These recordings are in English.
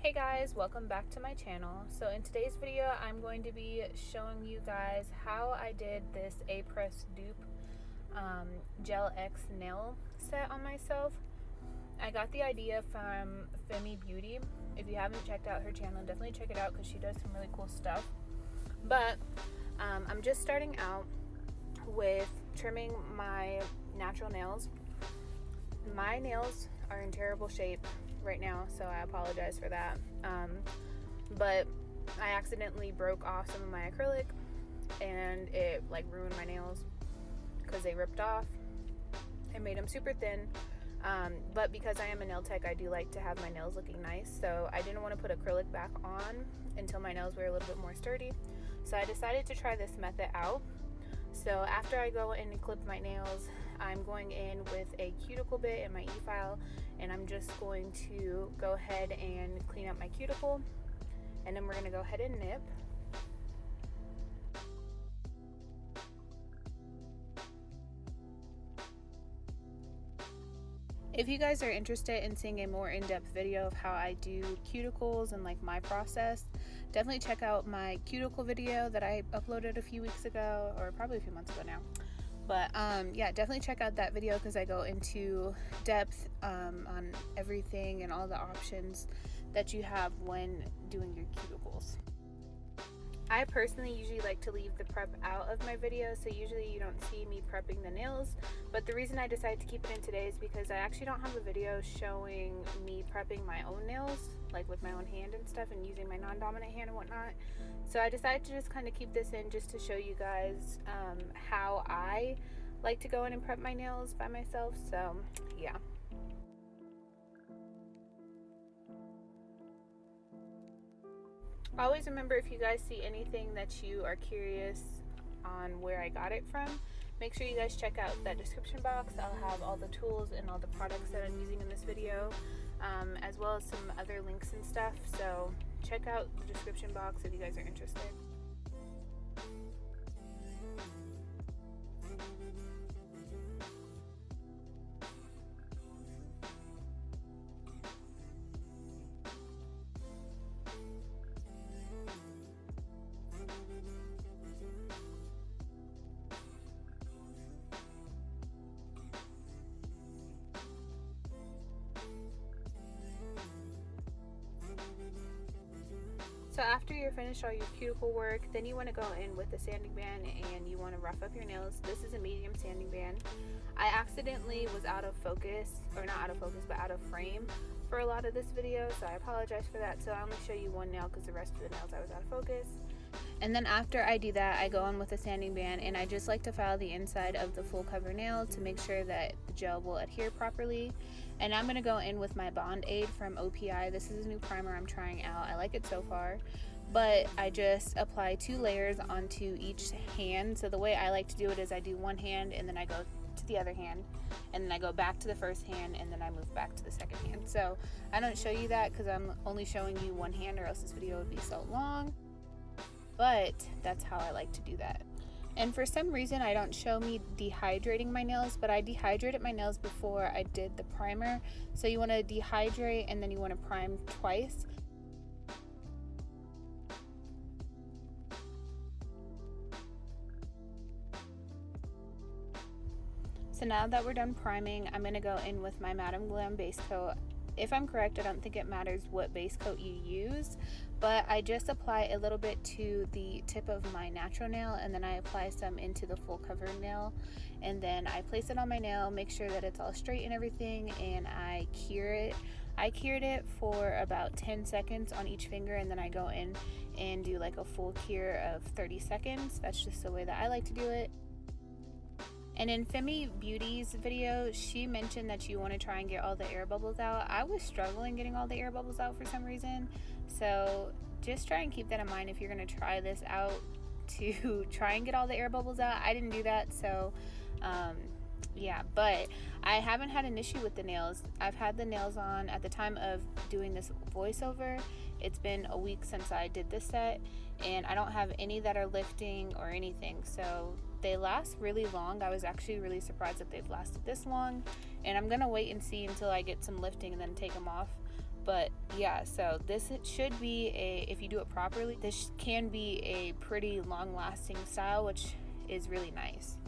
Hey guys, welcome back to my channel. So in today's video, I'm going to be showing you guys how I did this Apres Dupe Gel X nail set on myself. I got the idea from Femi Beauty. If you haven't checked out her channel, definitely check it out because she does some really cool stuff. But I'm just starting out with trimming my natural nails. My nails are in terrible shape right now, so I apologize for that. But I accidentally broke off some of my acrylic and it like ruined my nails because they ripped off. It made them super thin. But because I am a nail tech, I do like to have my nails looking nice, so I didn't want to put acrylic back on until my nails were a little bit more sturdy. So I decided to try this method out. So after I go in and clip my nails, I'm going in with a cuticle bit and my e-file, and I'm just going to go ahead and clean up my cuticle, and then we're going to go ahead and nip. If you guys are interested in seeing a more in-depth video of how I do cuticles and like my process, definitely check out my cuticle video that I uploaded a few weeks ago, or probably a few months ago now. But yeah, definitely check out that video because I go into depth on everything and all the options that you have when doing your cuticles. I personally usually like to leave the prep out of my videos, so usually you don't see me prepping the nails, but the reason I decided to keep it in today is because I actually don't have a video showing me prepping my own nails, like with my own hand and stuff, and using my non-dominant hand and whatnot. So I decided to just kind of keep this in just to show you guys how I like to go in and prep my nails by myself. So yeah. Always remember, if you guys see anything that you are curious on where I got it from, make sure you guys check out that description box. I'll have all the tools and all the products that I'm using in this video, as well as some other links and stuff. So check out the description box if you guys are interested. So after you're finished all your cuticle work, then you want to go in with a sanding band and you want to rough up your nails. This is a medium sanding band. I accidentally was out of focus, or not out of focus, but out of frame for a lot of this video, so I apologize for that. So I only show you one nail because the rest of the nails I was out of focus. And then after I do that, I go in with a sanding band and I just like to file the inside of the full cover nail to make sure that the gel will adhere properly. And I'm going to go in with my Bond Aid from OPI. This is a new primer I'm trying out. I like it so far. But I just apply 2 layers onto each hand. So the way I like to do it is I do one hand and then I go to the other hand, and then I go back to the first hand, and then I move back to the second hand. So I don't show you that because I'm only showing you one hand, or else this video would be so long. But that's how I like to do that. And for some reason I don't show me dehydrating my nails, but I dehydrated my nails before I did the primer. So you want to dehydrate and then you want to prime twice. So now that we're done priming, I'm going to go in with my Madam Glam base coat. If I'm correct, I don't think it matters what base coat you use, but I just apply a little bit to the tip of my natural nail, and then I apply some into the full cover nail, and then I place it on my nail, make sure that it's all straight and everything, and I cure it. I cured it for about 10 seconds on each finger, and then I go in and do like a full cure of 30 seconds. That's just the way that I like to do it. And in Femi Beauty's video, she mentioned that you want to try and get all the air bubbles out. I was struggling getting all the air bubbles out for some reason. So just try and keep that in mind if you're going to try this out, to try and get all the air bubbles out. I didn't do that, so yeah, but I haven't had an issue with the nails. I've had the nails on at the time of doing this voiceover. It's been a week since I did this set, and I don't have any that are lifting or anything, so they last really long. I was actually really surprised that they've lasted this long, and I'm gonna wait and see until I get some lifting and then take them off. But yeah, so this should be if you do it properly, this can be a pretty long lasting style, which is really nice.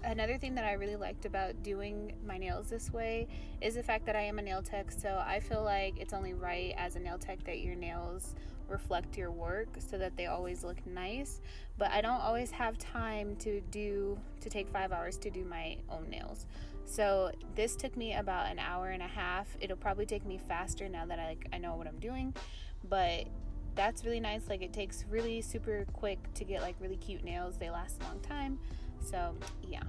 Another thing that I really liked about doing my nails this way is the fact that I am a nail tech, so I feel like it's only right as a nail tech that your nails reflect your work so that they always look nice. But I don't always have time to take 5 hours to do my own nails. So this took me about an hour and a half. It'll probably take me faster now that I know what I'm doing, but that's really nice. Like, it takes really super quick to get like really cute nails. They last a long time. So yeah.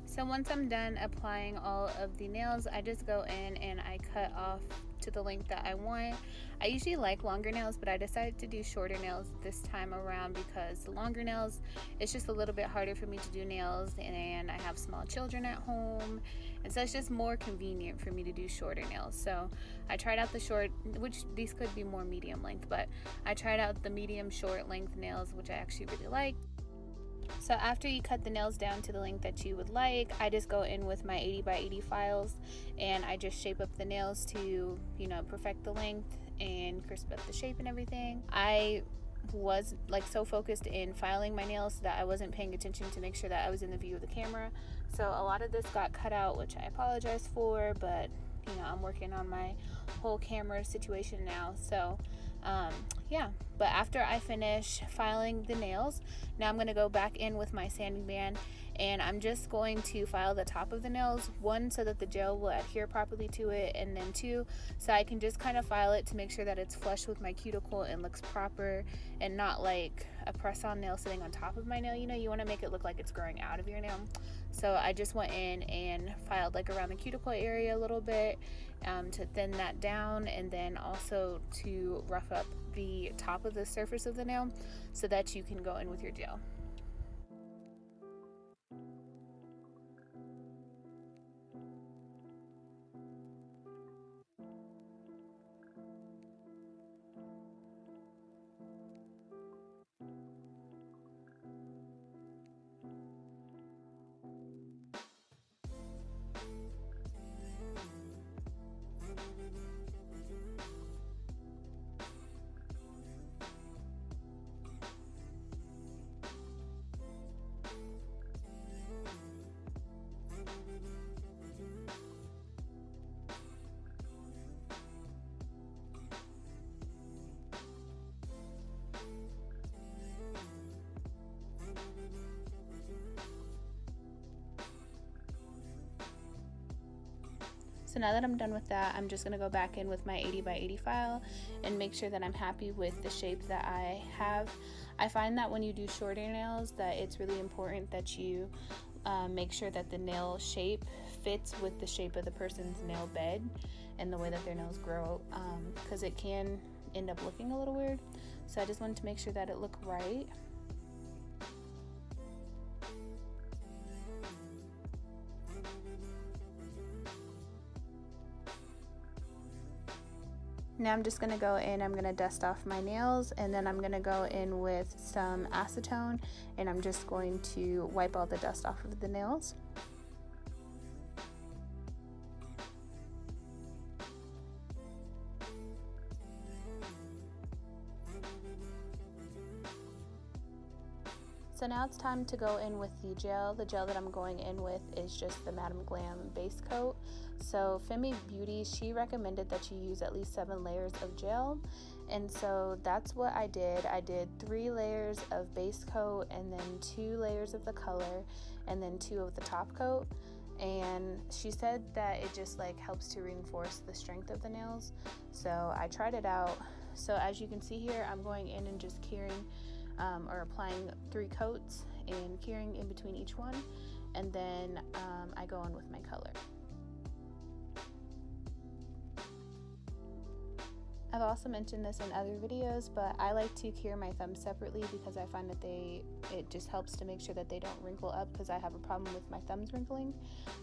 So once I'm done applying all of the nails, I just go in and I cut off to the length that I want. I usually like longer nails, but I decided to do shorter nails this time around because the longer nails, it's just a little bit harder for me to do nails, and I have small children at home, and so it's just more convenient for me to do shorter nails. So I tried out the short, which these could be more medium length, but I tried out the medium short length nails, which I actually really liked. So after you cut the nails down to the length that you would like, I just go in with my 80x80 files and I just shape up the nails to, perfect the length and crisp up the shape and everything. I was like so focused in filing my nails that I wasn't paying attention to make sure that I was in the view of the camera. So a lot of this got cut out, which I apologize for, but I'm working on my whole camera situation now. So yeah, but after I finish filing the nails, now I'm going to go back in with my sanding band and I'm just going to file the top of the nails, one, so that the gel will adhere properly to it, and then two, so I can just kind of file it to make sure that it's flush with my cuticle and looks proper and not like a press-on nail sitting on top of my nail. You want to make it look like it's growing out of your nail. So I just went in and filed like around the cuticle area a little bit to thin that down, and then also to rough up the top of the surface of the nail so that you can go in with your gel. So now that I'm done with that, I'm just going to go back in with my 80x80 file and make sure that I'm happy with the shape that I have. I find that when you do shorter nails that it's really important that you make sure that the nail shape fits with the shape of the person's nail bed and the way that their nails grow, because it can end up looking a little weird. So I just wanted to make sure that it looked right. Now I'm just going to go in, I'm going to dust off my nails, and then I'm going to go in with some acetone and I'm just going to wipe all the dust off of the nails. So now it's time to go in with the gel. The gel that I'm going in with is just the Madam Glam base coat. So Femi Beauty, she recommended that you use at least 7 layers of gel, and so that's what I did. I did 3 layers of base coat and then 2 layers of the color and then 2 of the top coat, and she said that it just like helps to reinforce the strength of the nails. So I tried it out. So as you can see here, I'm going in and just curing or applying 3 coats and curing in between each one, and then I go on with my color. I've also mentioned this in other videos, but I like to cure my thumbs separately because I find that it just helps to make sure that they don't wrinkle up, because I have a problem with my thumbs wrinkling.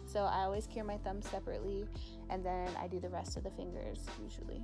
So I always cure my thumbs separately, and then I do the rest of the fingers usually.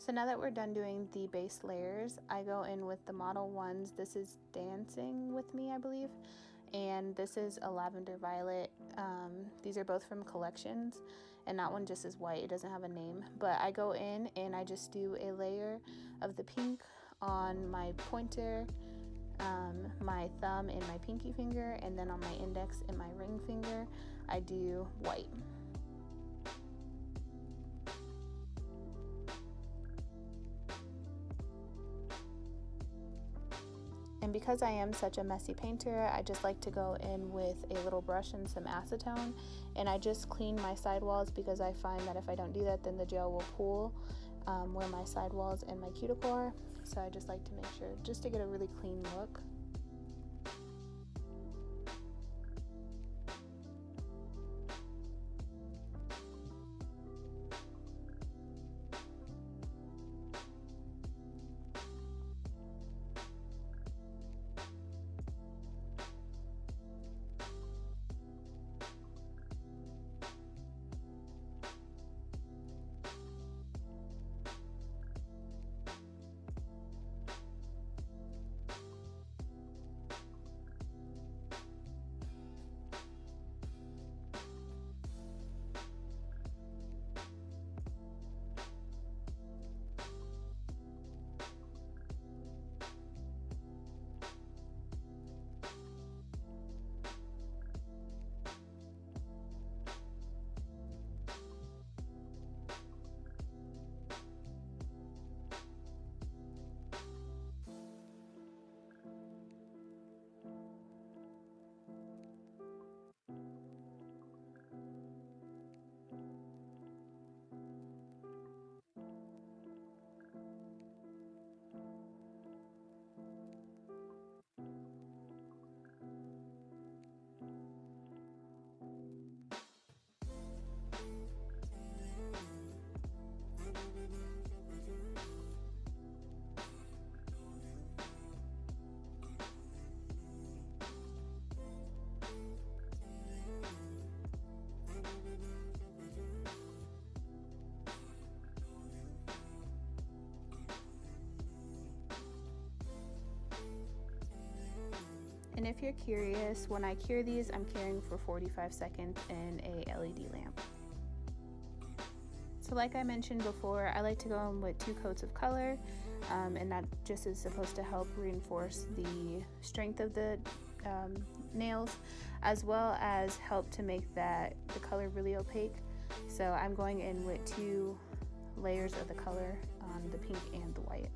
So now that we're done doing the base layers, I go in with the Model 1s. This is Dancing With Me, I believe, and this is a Lavender Violet. These are both from collections, and that one just is white. It doesn't have a name, but I go in and I just do a layer of the pink on my pointer, my thumb and my pinky finger, and then on my index and my ring finger I do white. And because I am such a messy painter, I just like to go in with a little brush and some acetone, and I just clean my sidewalls, because I find that if I don't do that, then the gel will pool where my sidewalls and my cuticle are. So I just like to make sure, just to get a really clean look. And if you're curious, when I cure these, I'm curing for 45 seconds in a LED lamp. So like I mentioned before, I like to go in with 2 coats of color, and that just is supposed to help reinforce the strength of the nails, as well as help to make the color really opaque. So I'm going in with 2 layers of the color, the pink and the white.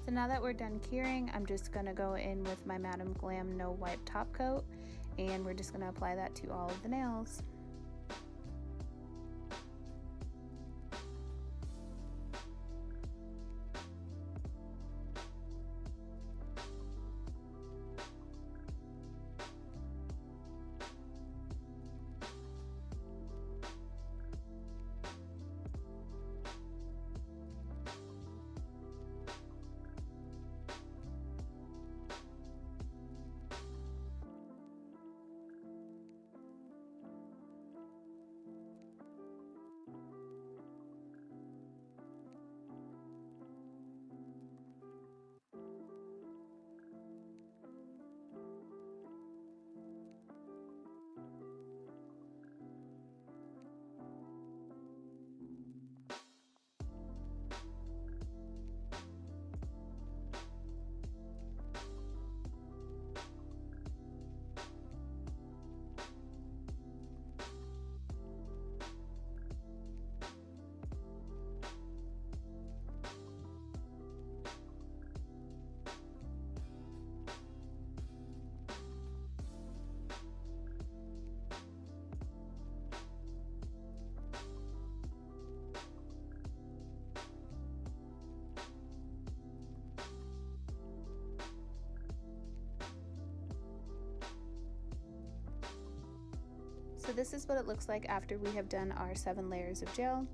So now that we're done curing, I'm just going to go in with my Madam Glam No Wipe top coat, and we're just going to apply that to all of the nails. So this is what it looks like after we have done our 7 layers of gel.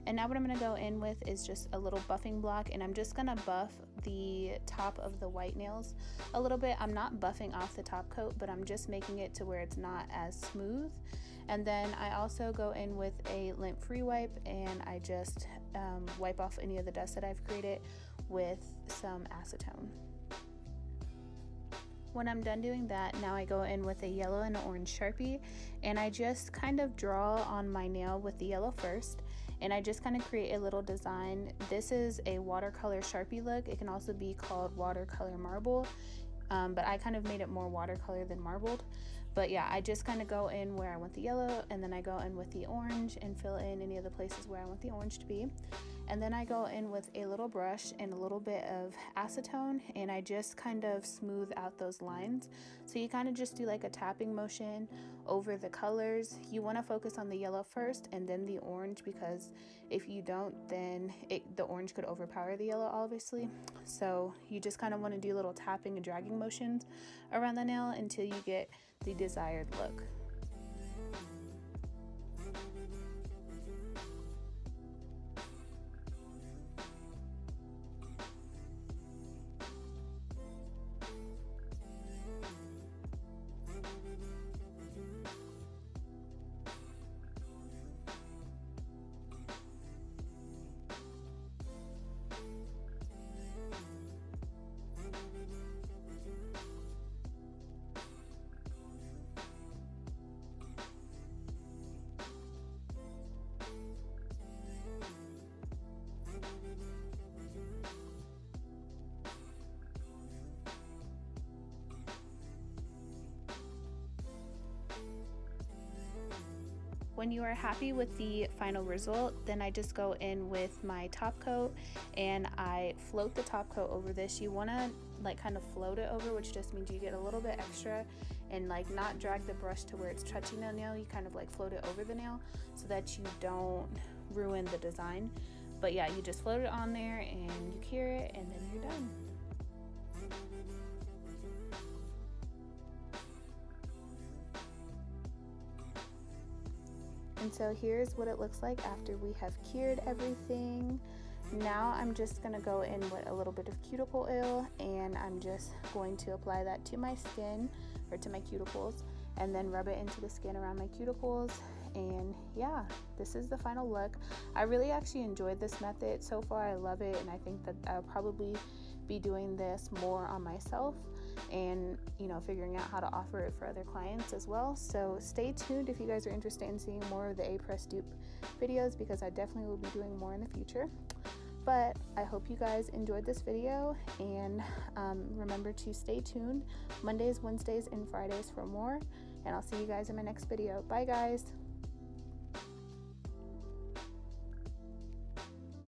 And now what I'm going to go in with is just a little buffing block, and I'm just going to buff the top of the white nails a little bit. I'm not buffing off the top coat, but I'm just making it to where it's not as smooth. And then I also go in with a lint-free wipe, and I just wipe off any of the dust that I've created with some acetone. When I'm done doing that, now I go in with a yellow and an orange Sharpie, and I just kind of draw on my nail with the yellow first, and I just kind of create a little design. This is a watercolor Sharpie look. It can also be called watercolor marble, but I kind of made it more watercolor than marbled. But yeah, I just kind of go in where I want the yellow, and then I go in with the orange and fill in any of the places where I want the orange to be. And then I go in with a little brush and a little bit of acetone, and I just kind of smooth out those lines. So you kind of just do like a tapping motion over the colors. You want to focus on the yellow first and then the orange, because if you don't, then the orange could overpower the yellow, obviously. So you just kind of want to do little tapping and dragging motions around the nail until you get the desired look. When you are happy with the final result, then I just go in with my top coat and I float the top coat over this. You want to like kind of float it over, which just means you get a little bit extra and like not drag the brush to where it's touching the nail. You kind of like float it over the nail so that you don't ruin the design. But yeah, you just float it on there and you cure it, and then you're done. And so here's what it looks like after we have cured everything. Now I'm just going to go in with a little bit of cuticle oil, and I'm just going to apply that to my skin, or to my cuticles, and then rub it into the skin around my cuticles. And yeah, this is the final look. I really actually enjoyed this method so far. I love it, and I think that I'll probably be doing this more on myself, and figuring out how to offer it for other clients as well. So stay tuned if you guys are interested in seeing more of the Apres dupe videos, because I definitely will be doing more in the future. But I hope you guys enjoyed this video, and remember to stay tuned Mondays, Wednesdays, and Fridays for more, and I'll see you guys in my next video. Bye guys.